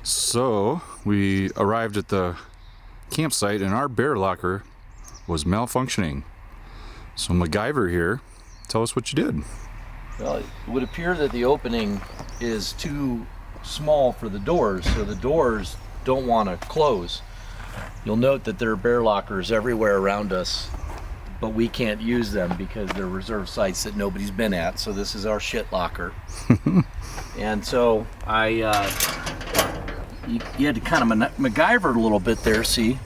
So we arrived at the campsite and our bear locker was malfunctioning. So MacGyver here, tell us what you did. Well, it would appear that the opening is too small for the doors, so the doors don't want to close. You'll note that there are bear lockers everywhere around us, but we can't use them because they're reserved sites that nobody's been at. So this is our shit locker. And so you had to kind of MacGyver a little bit there, see?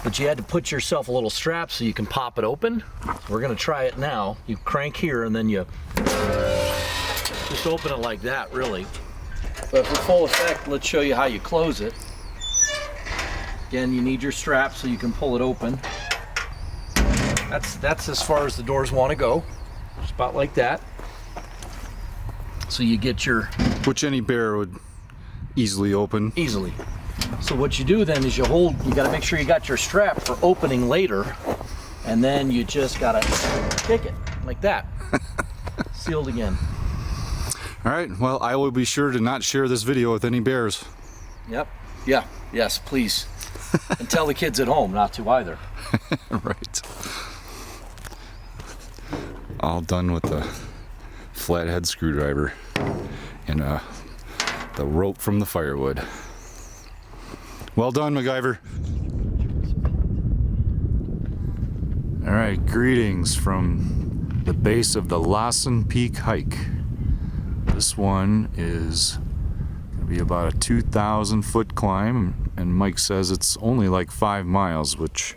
But you had to put yourself a little strap so you can pop it open. So we're gonna try it now. You crank here and then you just open it like that, really. But for full effect, let's show you how you close it. Again, you need your strap so you can pull it open. That's as far as the doors want to go. Just about like that. So you get your... Which any bear would easily open. Easily. So what you do then is you gotta make sure you got your strap for opening later, and then you just gotta kick it like that. Sealed again. All right, well, I will be sure to not share this video with any bears. Yep. Yeah. Yes, please. And tell the kids at home not to either. Right. All done with the flathead screwdriver and the rope from the firewood. Well done, MacGyver. All right, greetings from the base of the Lassen Peak hike. This one is gonna be about a 2,000 foot climb, and Mike says it's only like 5 miles, which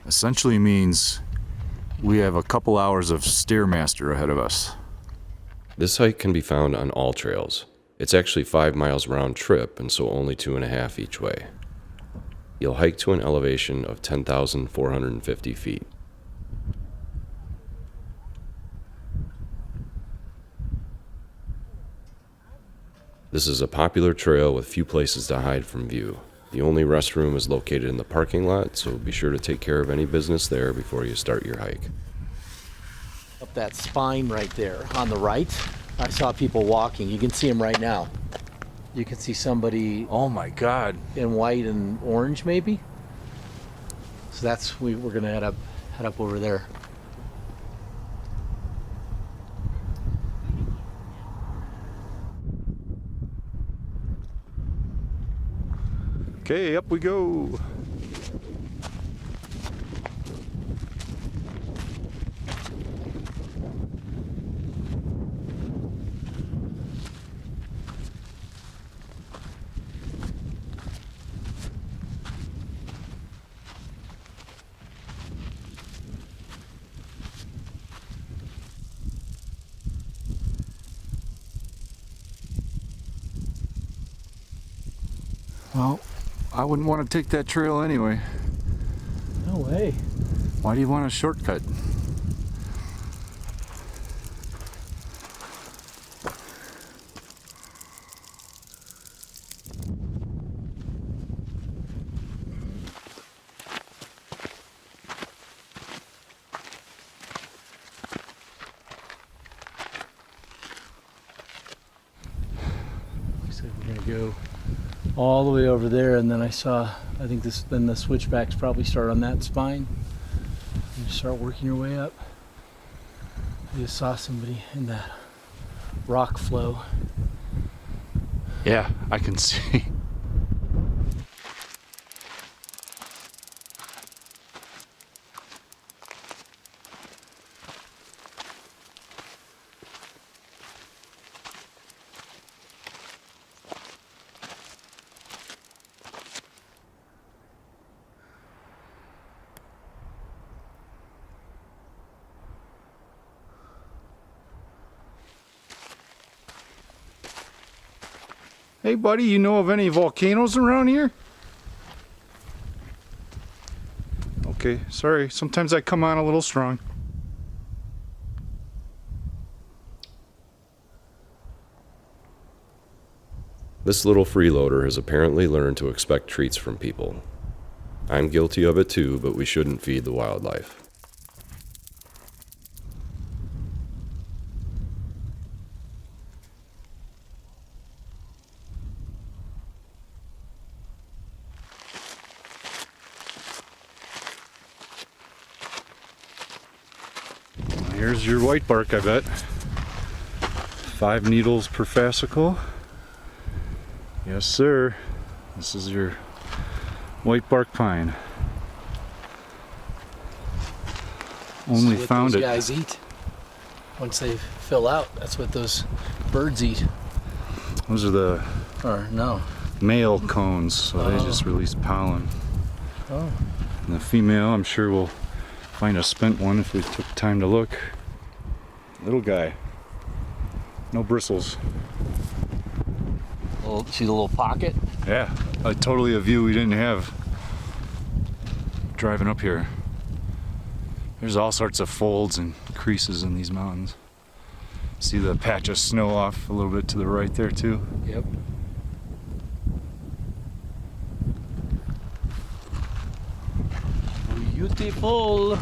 essentially means we have a couple hours of Stairmaster ahead of us. This hike can be found on all trails. It's actually 5 miles round trip, and so only 2.5 each way. You'll hike to an elevation of 10,450 feet. This is a popular trail with few places to hide from view. The only restroom is located in the parking lot, so be sure to take care of any business there before you start your hike. Up that spine right there on the right, I saw people walking. You can see them right now. You can see somebody, Oh my God. in white and orange maybe. So that's, we're gonna head up over there. Okay, up we go. Well, I wouldn't want to take that trail anyway. No way. Why do you want a shortcut? So we're gonna go all the way over there, and then I think then the switchbacks probably start on that spine. You just start working your way up. I just saw somebody in that rock flow. Yeah, I can see. Hey buddy, you know of any volcanoes around here? Okay, sorry, sometimes I come on a little strong. This little freeloader has apparently learned to expect treats from people. I'm guilty of it too, but we shouldn't feed the wildlife. Here's your white bark, I bet. 5 needles per fascicle. Yes, sir. This is your white bark pine. Only That's what found those it. guys eat. Once they fill out, that's what those birds eat. Those are the Or no. male cones, so they just release pollen. Oh. And the female, I'm sure we'll find a spent one if we took time to look. Little guy. No bristles. See the little pocket? Yeah, totally a view we didn't have driving up here. There's all sorts of folds and creases in these mountains. See the patch of snow off a little bit to the right there too. Yep. Beautiful.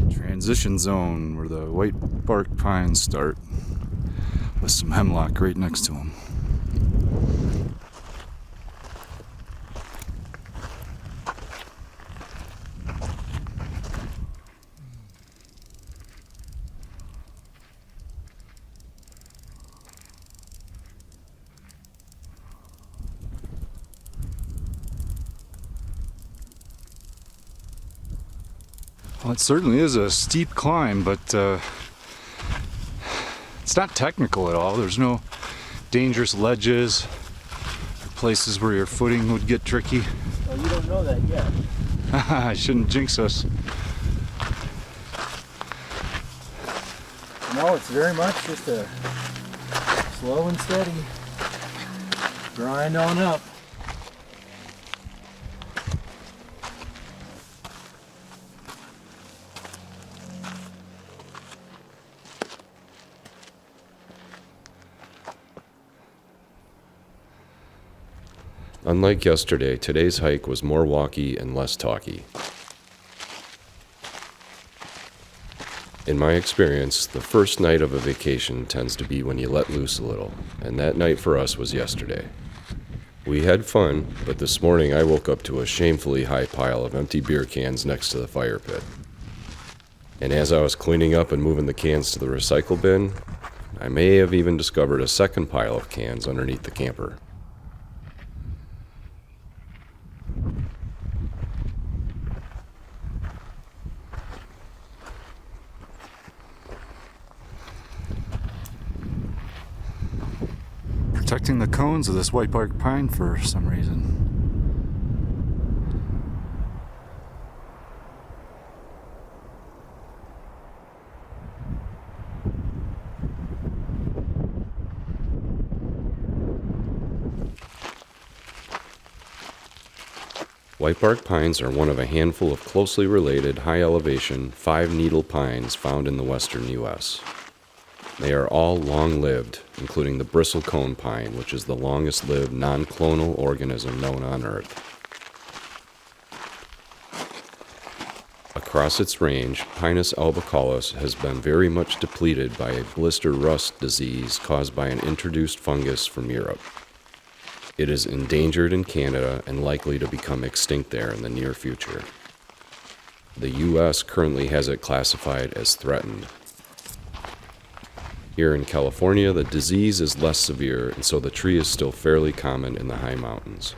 Transition zone where the white bark pines start with some hemlock right next to them. Well, it certainly is a steep climb, but it's not technical at all. There's no dangerous ledges or places where your footing would get tricky. Oh, you don't know that yet. I shouldn't jinx us. No, it's very much just a slow and steady grind on up. Unlike yesterday, today's hike was more walky and less talky. In my experience, the first night of a vacation tends to be when you let loose a little, and that night for us was yesterday. We had fun, but this morning I woke up to a shamefully high pile of empty beer cans next to the fire pit. And as I was cleaning up and moving the cans to the recycle bin, I may have even discovered a second pile of cans underneath the camper. Protecting the cones of this white bark pine for some reason. White bark pines are one of a handful of closely related, high-elevation, 5-needle pines found in the western U.S. They are all long-lived, including the bristlecone pine, which is the longest-lived non-clonal organism known on Earth. Across its range, Pinus albicaulis has been very much depleted by a blister rust disease caused by an introduced fungus from Europe. It is endangered in Canada and likely to become extinct there in the near future. The U.S. currently has it classified as threatened. Here in California, the disease is less severe, and so the tree is still fairly common in the high mountains.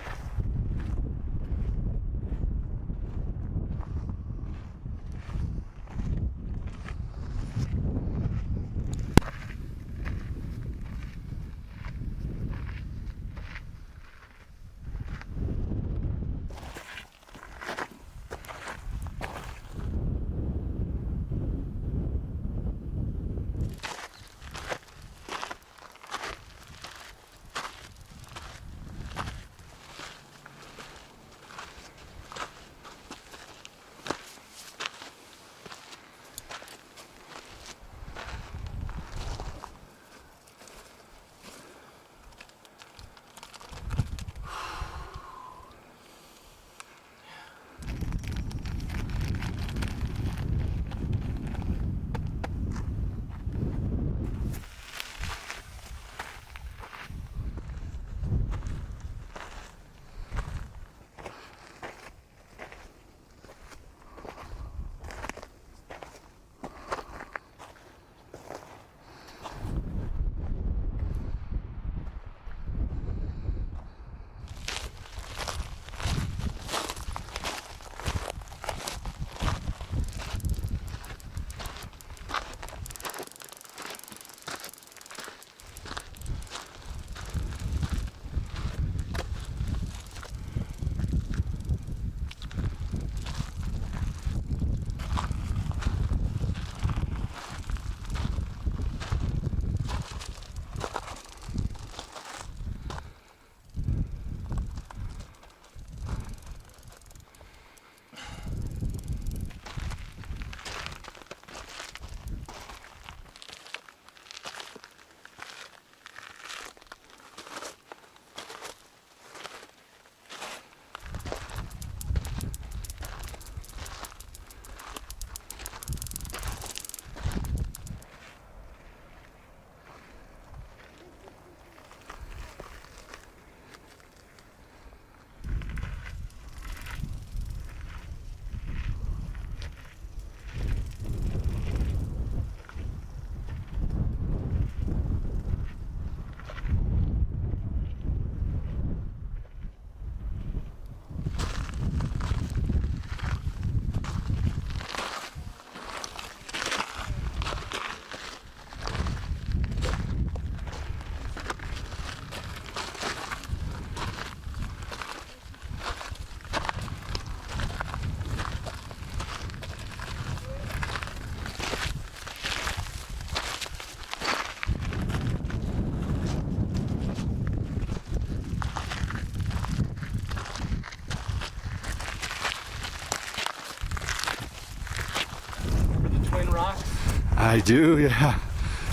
I do, yeah.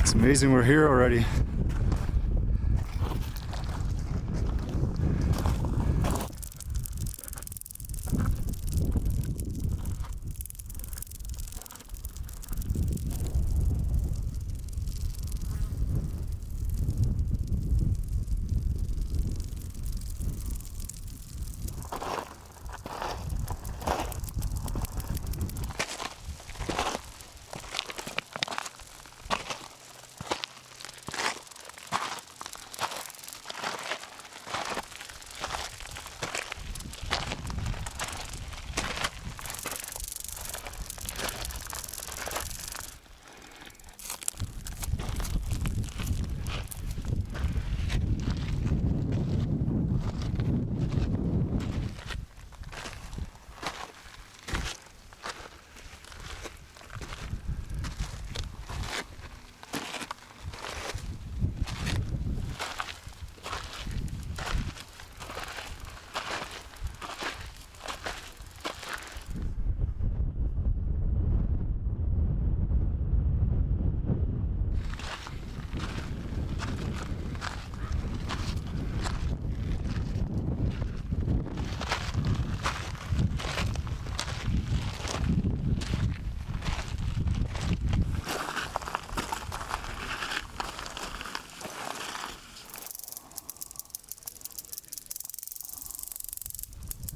It's amazing we're here already.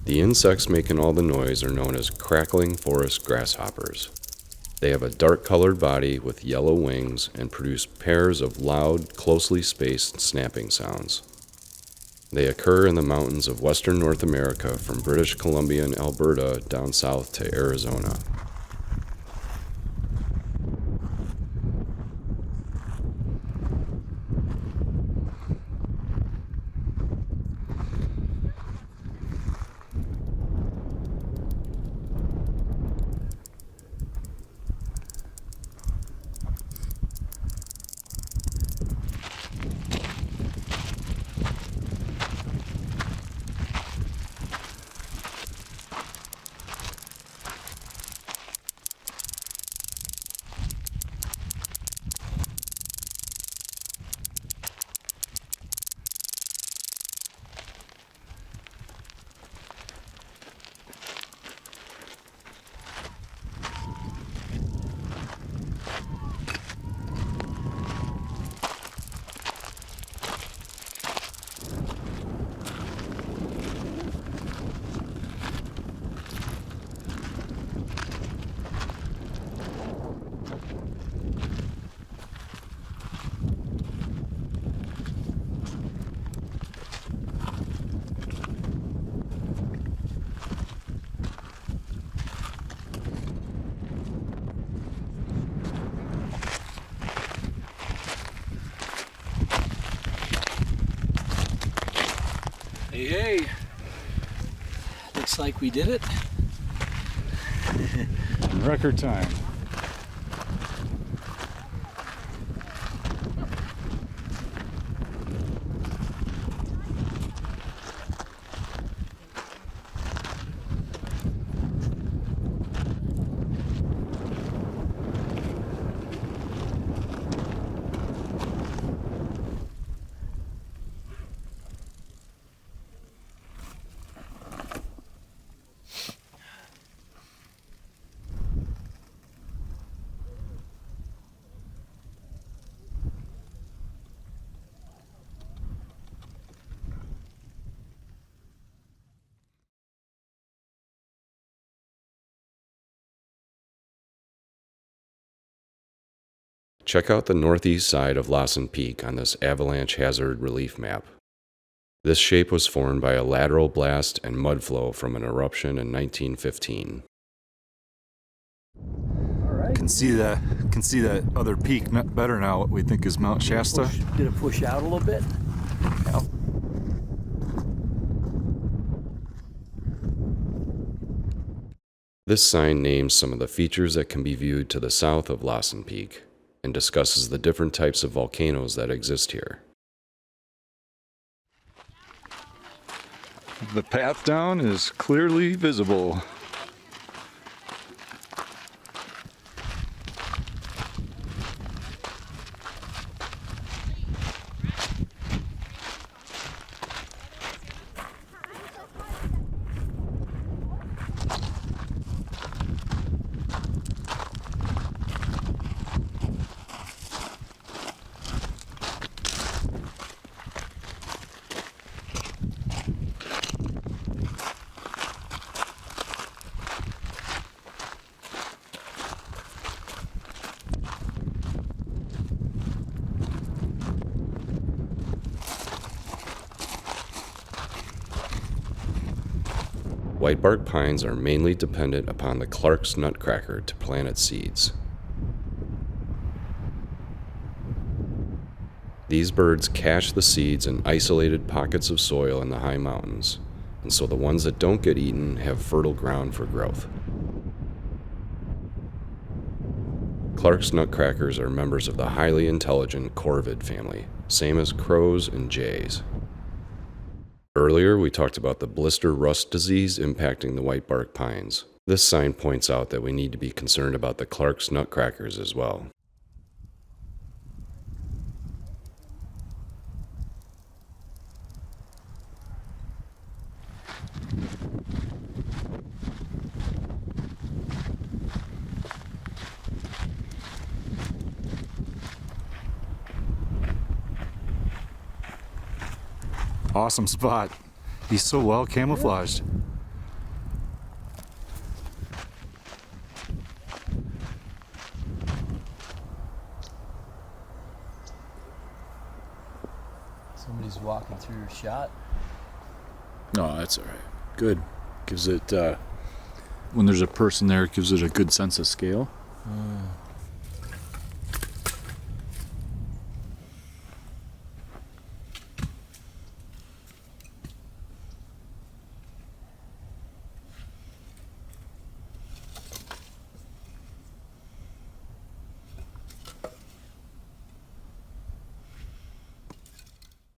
The insects making all the noise are known as crackling forest grasshoppers. They have a dark-colored body with yellow wings and produce pairs of loud, closely spaced snapping sounds. They occur in the mountains of western North America from British Columbia and Alberta down south to Arizona. Hey, hey. Looks like we did it. In record time. Check out the northeast side of Lassen Peak on this avalanche hazard relief map. This shape was formed by a lateral blast and mud flow from an eruption in 1915. All right. Can see that other peak better now. What we think is Mount Shasta. Did it push out a little bit? Yep. This sign names some of the features that can be viewed to the south of Lassen Peak and discusses the different types of volcanoes that exist here. The path down is clearly visible. Whitebark pines are mainly dependent upon the Clark's nutcracker to plant its seeds. These birds cache the seeds in isolated pockets of soil in the high mountains, and so the ones that don't get eaten have fertile ground for growth. Clark's nutcrackers are members of the highly intelligent corvid family, same as crows and jays. Earlier, we talked about the blister rust disease impacting the whitebark pines. This sign points out that we need to be concerned about the Clark's nutcrackers as well. Awesome spot. He's so well camouflaged. Somebody's walking through your shot. No, that's all right. Good. Gives it, when there's a person there, it gives it a good sense of scale.